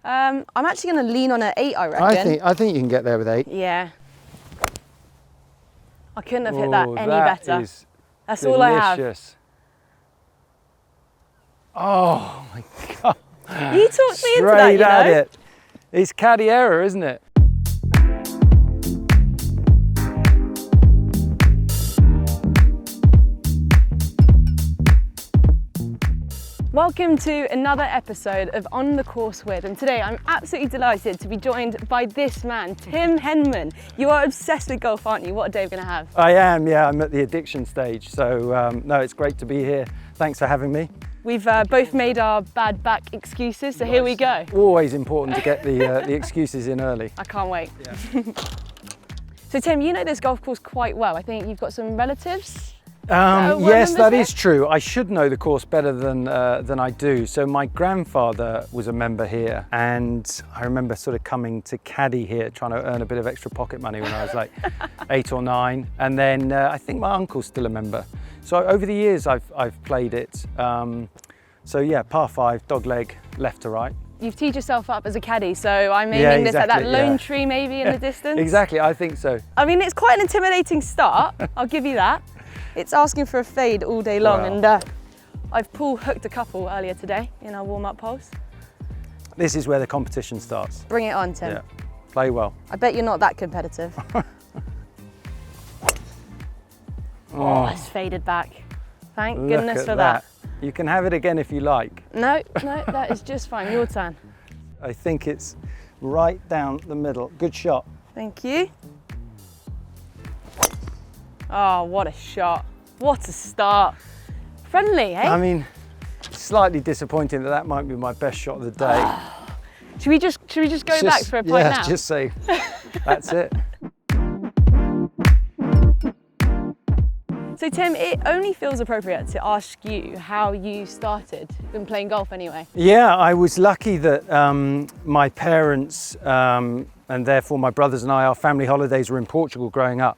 I'm actually going to lean on an 8, I reckon. I think you can get there with 8. Yeah. I couldn't have hit that any better. Is That's delicious. all I have. Oh my God. You talked me into that, Straight you know? at it. It's caddy error, isn't it? Welcome to another episode of On the Course With, and today I'm absolutely delighted to be joined by this man, Tim Henman. You are obsessed with golf, aren't you? What a day we're going to have. I am, yeah, I'm at the addiction stage, so no, it's great to be here. Thanks for having me. We've both made our bad back excuses, so here we go. Always important to get the excuses in early. I can't wait. Yeah. So Tim, you know this golf course quite well. I think you've got some relatives? Yes, that is true. I should know the course better than I do. So my grandfather was a member here, and I remember sort of coming to caddy here, trying to earn a bit of extra pocket money when I was like 8 or 9. And then I think my uncle's still a member. So over the years, I've played it. So yeah, par 5, dog leg, left to right. You've teed yourself up as a caddy, so I'm aiming this at that lone tree maybe in the distance. Exactly, I think so. I mean, it's quite an intimidating start. I'll give you that. It's asking for a fade all day long, and I've pull hooked a couple earlier today in our warm-up holes. This is where the competition starts. Bring it on, Tim. Yeah, play well. I bet you're not that competitive. Oh, it's faded back. Thank goodness for that. You can have it again if you like. No, that is just fine. Your turn. I think it's right down the middle. Good shot. Thank you. Oh, what a shot. What a start. Friendly, eh? I mean, slightly disappointing that might be my best shot of the day. Should we just go back for a pint now? Yeah, just say, that's it. So Tim, it only feels appropriate to ask you how you started in playing golf anyway. Yeah, I was lucky that my parents and therefore my brothers and I, our family holidays were in Portugal growing up.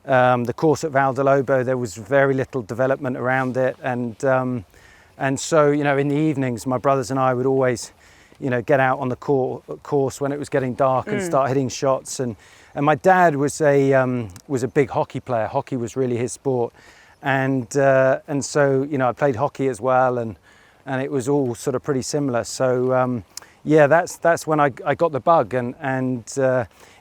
The course at Valdelobo, there was very little development around it, and so, you know, in the evenings my brothers and I would always, you know, get out on the course when it was getting dark and start hitting shots. And my dad was a big hockey player. Hockey was really his sport, and so, you know, I played hockey as well, and it was all sort of pretty similar. So yeah, that's when I got the bug, and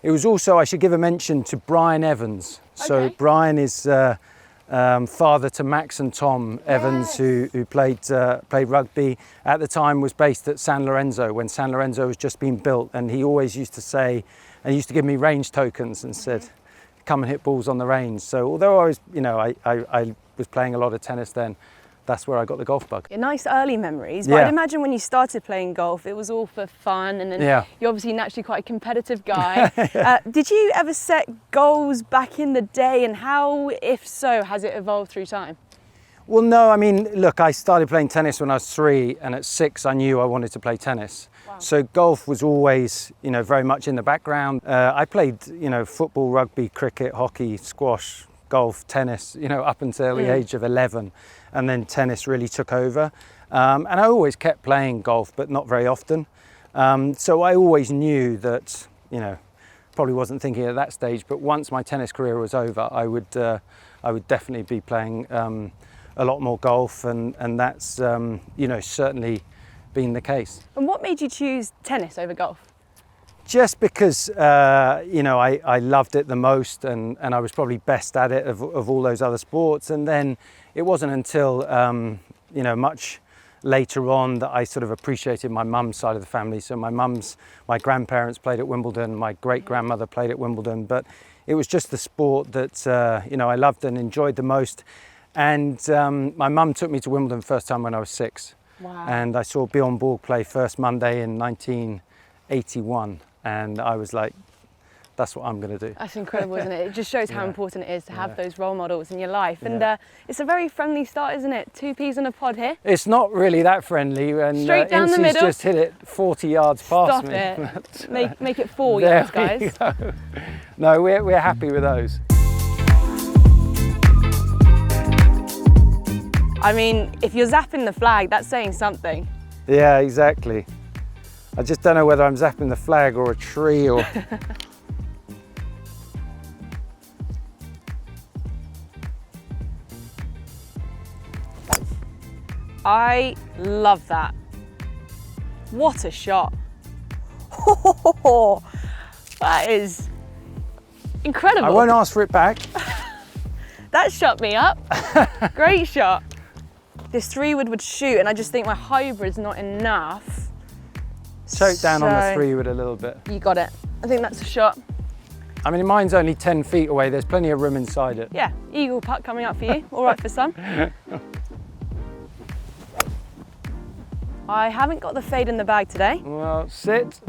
it was also, I should give a mention to Brian Evans. So Brian is father to Max and Tom Evans, who played rugby. At the time was based at San Lorenzo when San Lorenzo was just being built, and he always used to say, and he used to give me range tokens and said, come and hit balls on the range. So although I was, you know, I was playing a lot of tennis then, that's where I got the golf bug. Nice early memories, but I'd imagine when you started playing golf, it was all for fun, and then you're obviously naturally quite a competitive guy. Did you ever set goals back in the day, and how, if so, has it evolved through time? Well, no, I mean, look, I started playing tennis when I was 3, and at 6 I knew I wanted to play tennis. Wow. So golf was always, you know, very much in the background. I played, you know, football, rugby, cricket, hockey, squash, golf, tennis, you know, up until the age of 11. And then tennis really took over. And I always kept playing golf, but not very often. So I always knew that, you know, probably wasn't thinking at that stage, but once my tennis career was over, I would definitely be playing a lot more golf, and that's, you know, certainly been the case. And what made you choose tennis over golf? Just because, you know, I loved it the most, and I was probably best at it of all those other sports. And then it wasn't until, you know, much later on that I sort of appreciated my mum's side of the family. So my grandparents played at Wimbledon, my great-grandmother played at Wimbledon, but it was just the sport that, you know, I loved and enjoyed the most. And my mum took me to Wimbledon first time when I was 6. Wow. And I saw Bjorn Borg play first Monday in 1981. And I was like, that's what I'm going to do. That's incredible, isn't it? It just shows how important it is to have those role models in your life. And it's a very friendly start, isn't it? 2 peas in a pod here. It's not really that friendly. And straight down the middle. Just hit it 40 yards past me. Stop it. Make it 4 yards, guys. No, we're happy with those. I mean, if you're zapping the flag, that's saying something. Yeah, exactly. I just don't know whether I'm zapping the flag or a tree or... I love that. What a shot. That is incredible. I won't ask for it back. That shut me up. Great shot. This 3-wood would shoot, and I just think my hybrid's not enough. Choke down on the 3-wood a little bit. You got it. I think that's a shot. I mean, mine's only 10 feet away. There's plenty of room inside it. Yeah, eagle putt coming up for you. All right for some. I haven't got the fade in the bag today. Well, sit.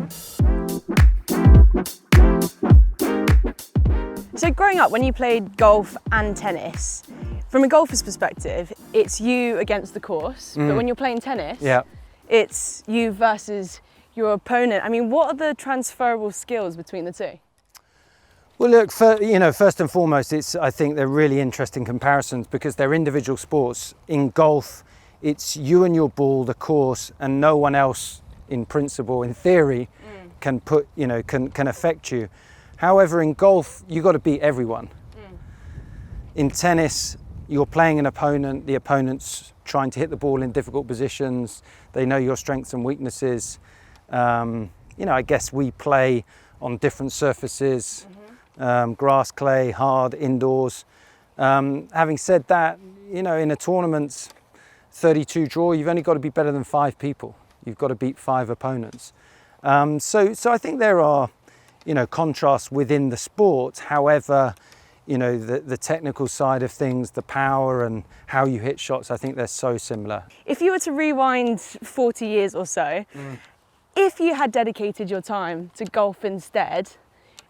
So growing up, when you played golf and tennis, from a golfer's perspective, it's you against the course. But when you're playing tennis, it's you versus your opponent. I mean, what are the transferable skills between the two? Well, look, first and foremost, I think they're really interesting comparisons because they're individual sports. In golf, it's you and your ball, the course, and no one else, in principle, in theory, can affect you. However, in golf, you've got to beat everyone. In tennis, you're playing an opponent, the opponent's trying to hit the ball in difficult positions, they know your strengths and weaknesses. I guess we play on different surfaces, grass, clay, hard, indoors. Having said that, in a tournament, 32 draw, you've only got to be better than 5 people. You've got to beat 5 opponents. So I think there are, contrasts within the sport. However, the technical side of things, the power and how you hit shots, I think they're so similar. If you were to rewind 40 years or so, if you had dedicated your time to golf instead,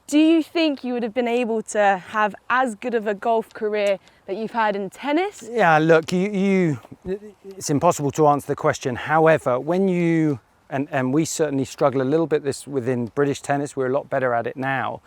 do you think you would have been able to have as good of a golf career that you've had in tennis? Yeah, look, it's impossible to answer the question. However, when you, and we certainly struggle a little bit within British tennis, we're a lot better at it now.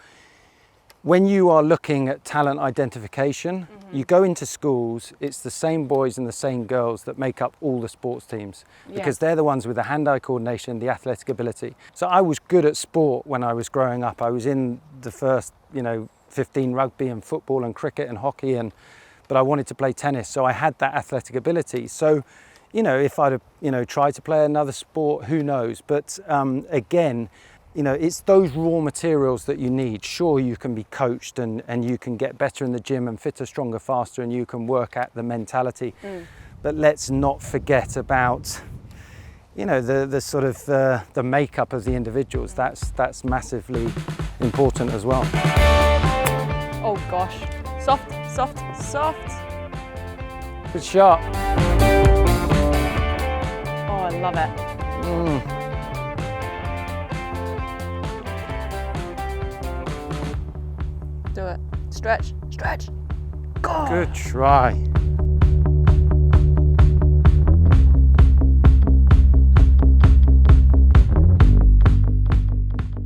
When you are looking at talent identification, you go into schools, it's the same boys and the same girls that make up all the sports teams because they're the ones with the hand-eye coordination, the athletic ability. So I was good at sport when I was growing up. I was in the first, 15 rugby and football and cricket and hockey, but I wanted to play tennis, so I had that athletic ability. So, if I'd have, tried to play another sport, who knows? But again, it's those raw materials that you need. Sure, you can be coached and you can get better in the gym and fitter, stronger, faster, and you can work at the mentality. But let's not forget about, the sort of the makeup of the individuals. That's massively important as well. Oh gosh, soft, soft, soft. Good shot. Oh, I love it. Do it. Stretch, stretch. Go. Good try.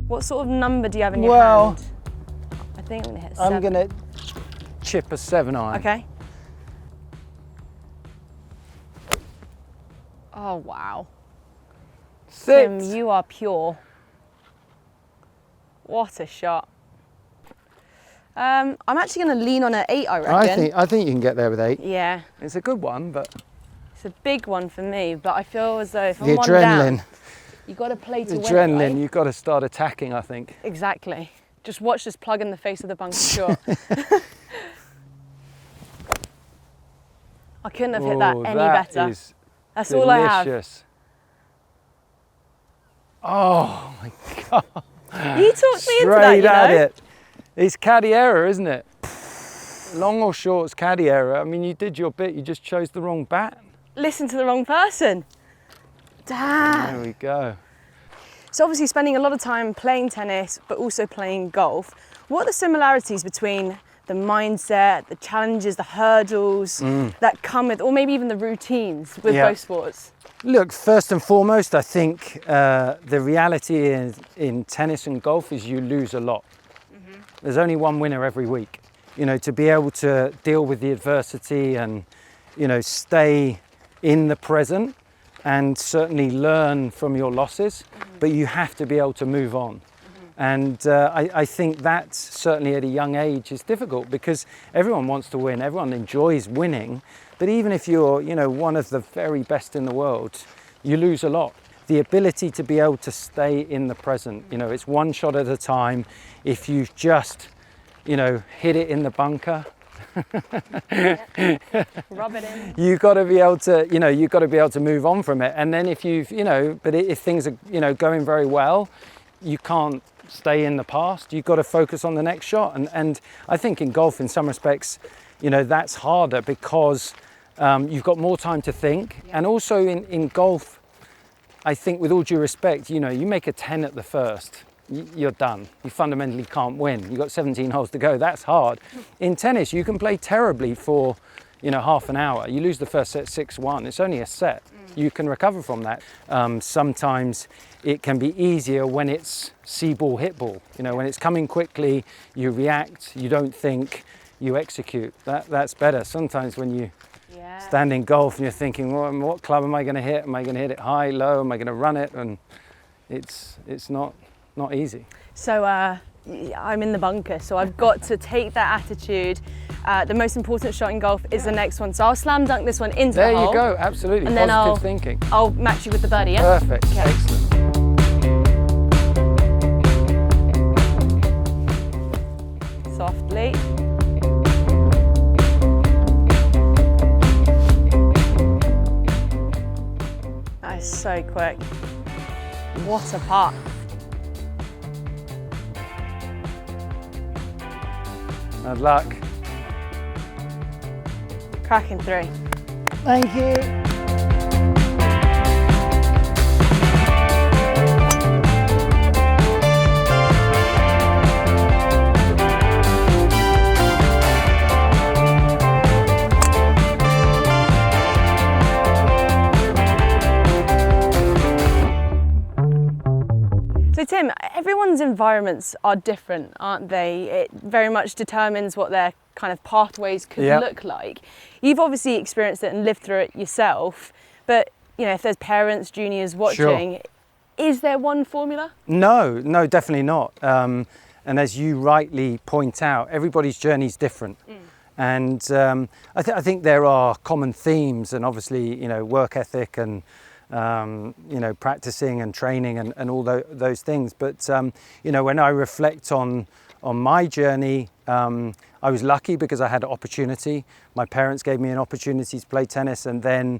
What sort of number do you have in your hand? I think I'm going to hit 7. I'm going to chip a 7 iron. Okay. Oh, wow. Tim, you are pure. What a shot. I'm actually going to lean on an 8, I reckon. I think you can get there with 8. Yeah. It's a good one, but... It's a big one for me, but I feel as though if I'm the one adrenaline. Down, you've got to play to win. Adrenaline, Right? you've got to start attacking, I think. Exactly. Just watch this plug in the face of the bunker shot. I couldn't have hit that any better. That's delicious. All I have. Oh my God. You talked me into that, Straight at it. It's caddy error, isn't it? Long or short, it's caddy error. I mean, you did your bit, you just chose the wrong bat. Listen to the wrong person. Damn. There we go. So obviously spending a lot of time playing tennis, but also playing golf. What are the similarities between the mindset, the challenges, the hurdles that come with, or maybe even the routines with both sports? Look, first and foremost, I think the reality in tennis and golf is you lose a lot. There's only one winner every week. To be able to deal with the adversity and, stay in the present and certainly learn from your losses, but you have to be able to move on. And I think that certainly at a young age is difficult, because everyone wants to win, everyone enjoys winning, but even if you're, you know, one of the very best in the world, you lose a lot. The ability to be able to stay in the present, you know, it's one shot at a time. If you just, you know, hit it in the bunker, rub it in. You've got to be able to, you know, you've got to be able to move on from it. And then if you've, you know, but if things are, you know, going very well, you can't stay in the past. You've got to focus on the next shot. And I think in golf, in some respects, you know, that's harder, because you've got more time to think. And also in golf, I think, with all due respect, you know, you make a 10 at the first, you're done. You fundamentally can't win. You've got 17 holes to go. That's hard. In tennis, you can play terribly for, you know, half an hour. You lose the first set 6-1. It's only a set. You can recover from that. Sometimes it can be easier when it's see ball, hit ball. You know, when it's coming quickly, you react, you don't think, you execute. That's better. Sometimes when you stand in golf and you're thinking, well, what club am I going to hit? Am I going to hit it high, low? Am I going to run it? And it's not easy. So I'm in the bunker, so I've got to take that attitude. The most important shot in golf is the next one. So I'll slam dunk this one into the hole. There you go, absolutely. And then Positive thinking. I'll match you with the birdie, yeah? Perfect, okay. Excellent. Softly. That is so quick. What a putt. Good luck. Cracking through. Thank you. So Tim, everyone's environments are different, aren't they? It very much determines what their kind of pathways could look like. You've obviously experienced it and lived through it yourself, but you know, if there's parents, juniors watching, is there one formula? No, definitely not. And as you rightly point out, everybody's journey is different. And I think there are common themes, and obviously, you know, work ethic and you know, practicing and training and all those things. But you know, when I reflect on my journey, I was lucky because I had an opportunity. My parents gave me an opportunity to play tennis, and then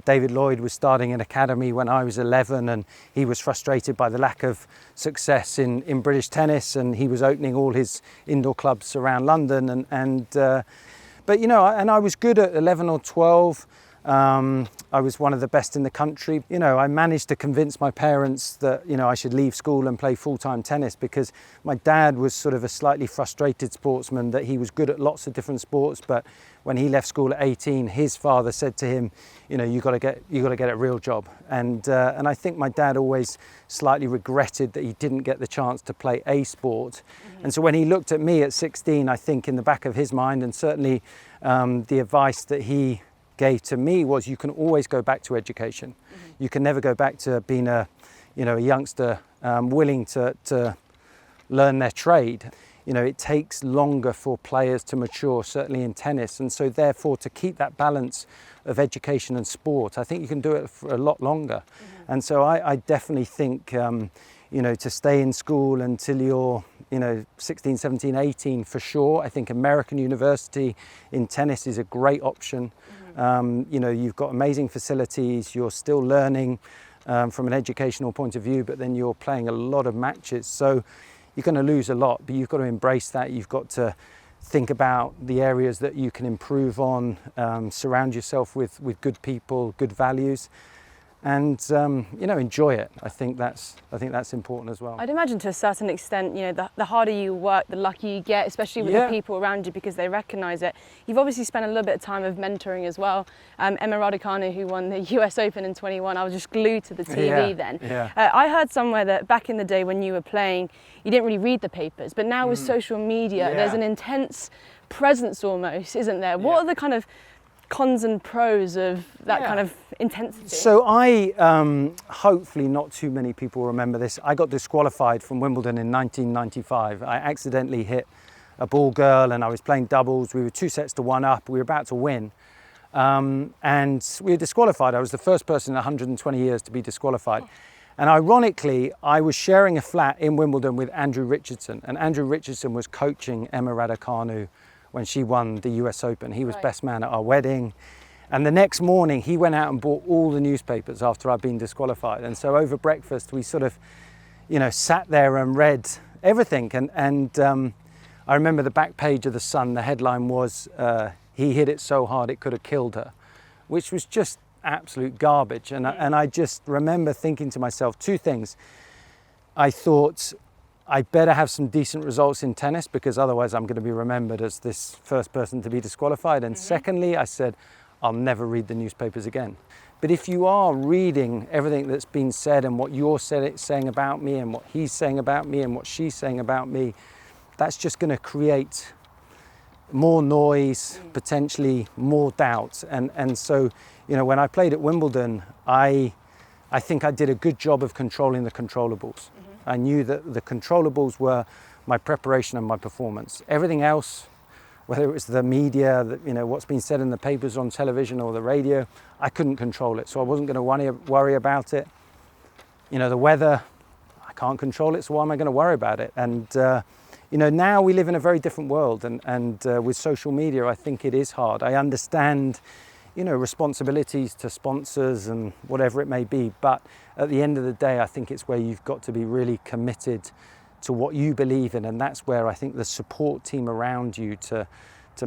David Lloyd was starting an academy when I was 11, and he was frustrated by the lack of success in British tennis, and he was opening all his indoor clubs around London. But you know, and I was good at 11 or 12. I was one of the best in the country. You know, I managed to convince my parents that, you know, I should leave school and play full-time tennis, because my dad was sort of a slightly frustrated sportsman, that he was good at lots of different sports, but when he left school at 18, his father said to him, you know, you got to get a real job. And I think my dad always slightly regretted that he didn't get the chance to play a sport. And so when he looked at me at 16, I think in the back of his mind, and certainly the advice that he gave to me was, you can always go back to education. You can never go back to being a youngster willing to learn their trade. You know, it takes longer for players to mature, certainly in tennis, and so therefore to keep that balance of education and sport, I think you can do it for a lot longer. And so I definitely think you know, to stay in school until you're, you know, 16, 17, 18 for sure. I think American university in tennis is a great option. You know, you've got amazing facilities, you're still learning from an educational point of view, but then you're playing a lot of matches. So you're going to lose a lot, but you've got to embrace that. You've got to think about the areas that you can improve on, surround yourself with good people, good values, and you know, enjoy it. I think that's important as well. I'd imagine to a certain extent, you know, the harder you work, the luckier you get, especially with the people around you, because they recognise it. You've obviously spent a little bit of time of mentoring as well. Emma Raducanu, who won the US Open in 21, I was just glued to the TV then. I heard somewhere that back in the day when you were playing, you didn't really read the papers, but now with social media, there's an intense presence almost, isn't there? What are the kind of cons and pros of that kind of intensity? So I, hopefully not too many people remember this, I got disqualified from Wimbledon in 1995. I accidentally hit a ball girl and I was playing doubles. We were 2-1 up, we were about to win. And we were disqualified. I was the first person in 120 years to be disqualified. And ironically, I was sharing a flat in Wimbledon with Andrew Richardson, and Andrew Richardson was coaching Emma Raducanu when she won the US Open. He was best man at our wedding. And the next morning, he went out and bought all the newspapers after I'd been disqualified. And so over breakfast, we sort of, sat there and read everything. And I remember the back page of the Sun, the headline was, he hit it so hard it could have killed her, which was just absolute garbage. And I just remember thinking to myself two things. I thought, I better have some decent results in tennis because otherwise I'm going to be remembered as this first person to be disqualified. And secondly, I said, I'll never read the newspapers again. But if you are reading everything that's been said and what you're saying about me and what he's saying about me and what she's saying about me, that's just going to create more noise, potentially more doubt. And so, when I played at Wimbledon, I think I did a good job of controlling the controllables. I knew that the controllables were my preparation and my performance. Everything else, whether it was the media, what's been said in the papers, on television or the radio, I couldn't control it. So I wasn't going to worry about it. The weather, I can't control it, so why am I going to worry about it? And now we live in a very different world, and with social media, I think it is hard. I understand, responsibilities to sponsors and whatever it may be, but at the end of the day, I think it's where you've got to be really committed to what you believe in, and that's where I think the support team around you to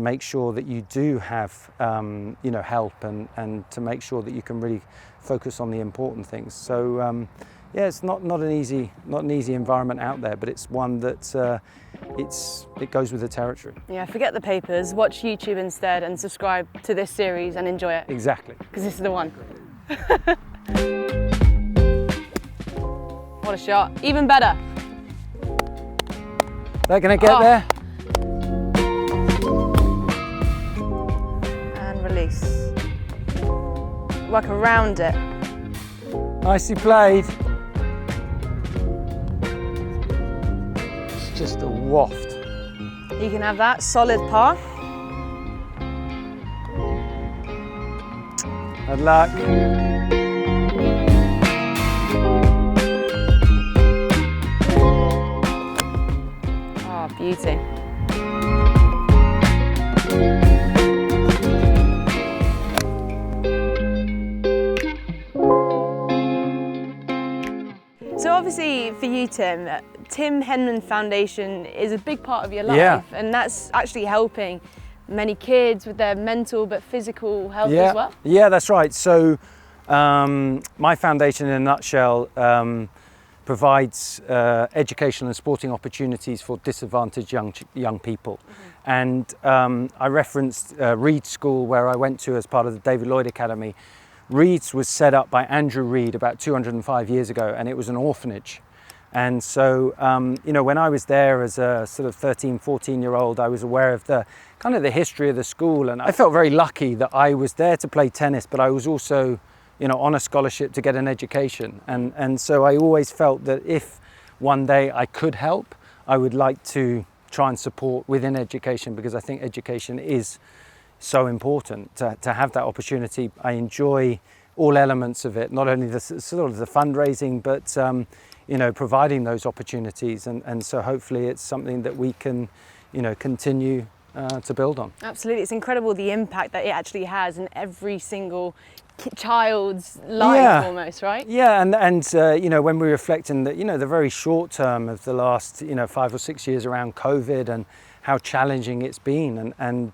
make sure that you do have, help and to make sure that you can really focus on the important things. So. It's not an easy environment out there, but it's one that it goes with the territory. Yeah, forget the papers, watch YouTube instead and subscribe to this series and enjoy it. Exactly. Because this is the one. What a shot, even better. They're gonna get there. And release. Work around it. Nicely played. Just a waft. You can have that, solid par. Good luck. Oh, beauty. So obviously for you, Tim Henman Foundation is a big part of your life, and that's actually helping many kids with their mental but physical health as well. Yeah, that's right. So my foundation in a nutshell provides educational and sporting opportunities for disadvantaged young people. And I referenced Reed School, where I went to as part of the David Lloyd Academy. Reed's was set up by Andrew Reed about 205 years ago, and it was an orphanage. And so, when I was there as a sort of 13, 14-year-old, I was aware of the history of the school, and I felt very lucky that I was there to play tennis, but I was also, on a scholarship to get an education. And so I always felt that if one day I could help, I would like to try and support within education, because I think education is so important to have that opportunity. I enjoy all elements of it, not only the sort of the fundraising, but providing those opportunities, and so hopefully it's something that we can continue to build on. Absolutely, it's incredible the impact that it actually has in every single child's life, almost, right? Yeah, and when we reflect in the very short term of the last 5 or 6 years around COVID and how challenging it's been, and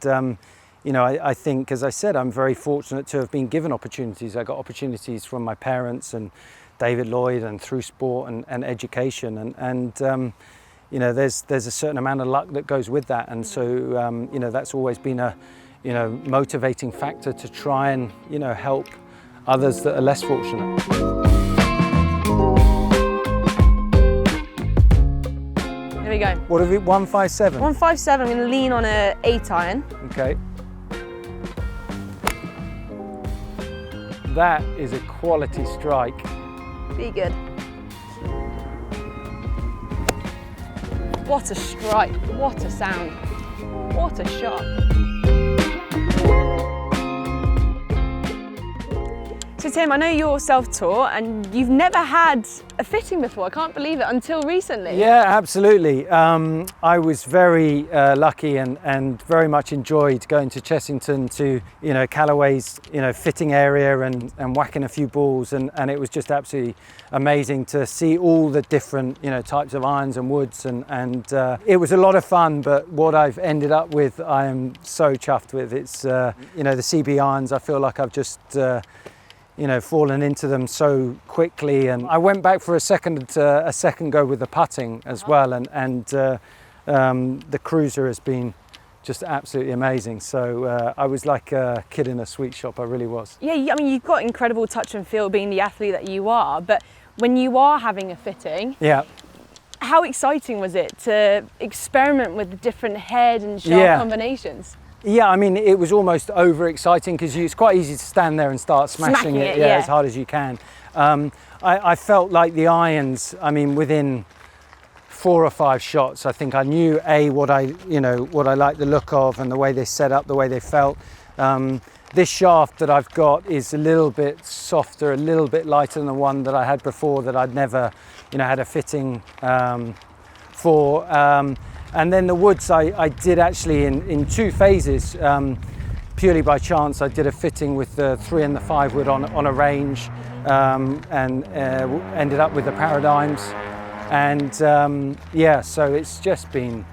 I think, as I said, I'm very fortunate to have been given opportunities. I got opportunities from my parents and David Lloyd, and through sport and education, and there's a certain amount of luck that goes with that, and so that's always been a motivating factor to try and help others that are less fortunate. There we go. What have we, 157? 157, I'm going to lean on an 8 iron. Okay. That is a quality strike. Be good. What a strike, what a sound, what a shot. So Tim, I know you're self-taught and you've never had a fitting before. I can't believe it, until recently. Yeah, absolutely. I was very lucky and very much enjoyed going to Chessington to, Callaway's, fitting area and whacking a few balls, and it was just absolutely amazing to see all the different, types of irons and woods, and it was a lot of fun. But what I've ended up with, I am so chuffed with. It's, the CB irons. I feel like I've just fallen into them so quickly, and I went back for a second go with the putting as well, and the cruiser has been just absolutely amazing. So I was like a kid in a sweet shop. I really was. Yeah, I mean, you've got incredible touch and feel being the athlete that you are, but when you are having a fitting, yeah, how exciting was it to experiment with the different head and shaft combinations? Yeah, I mean, it was almost overexciting because it's quite easy to stand there and start smashing it as hard as you can. I felt like the irons, I mean, within 4 or 5 shots, I think I knew what I liked the look of and the way they set up, the way they felt. This shaft that I've got is a little bit softer, a little bit lighter than the one that I had before that I'd never, had a fitting for. And then the woods I did actually in 2 phases, purely by chance. I did a fitting with the 3 and the 5 wood on a range, and ended up with the Paradigms. And so it's just been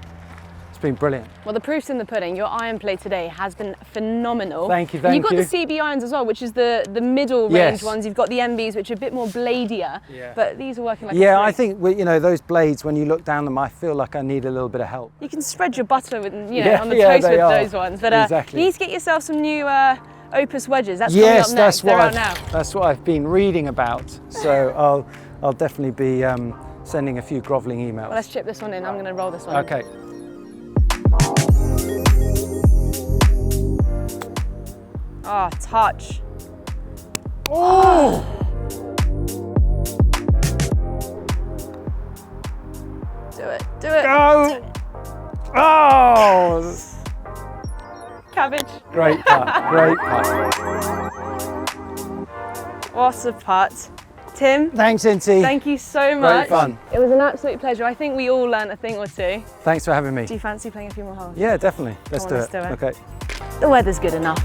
brilliant. Well, the proof's in the pudding. Your iron play today has been phenomenal. Thank you. You've got the CB irons as well, which is the middle range ones. You've got the MBs, which are a bit more bladier, but these are working like a treat. I think those blades, when you look down them, I feel like I need a little bit of help. You can spread your butter with, on the toast with those ones. But exactly. You need to get yourself some new Opus wedges. That's coming up next. They're out now. That's what I've been reading about. So I'll definitely be sending a few grovelling emails. Well, let's chip this one in. I'm going to roll this one. Okay. Oh, touch. Oh! Do it. Go! Oh! Cabbage. Great putt, great putt. What a putt. Tim. Thanks, Inci. Thank you so much. Great fun. It was an absolute pleasure. I think we all learned a thing or two. Thanks for having me. Do you fancy playing a few more holes? Yeah, definitely. Let's do it. Okay. Okay. The weather's good enough.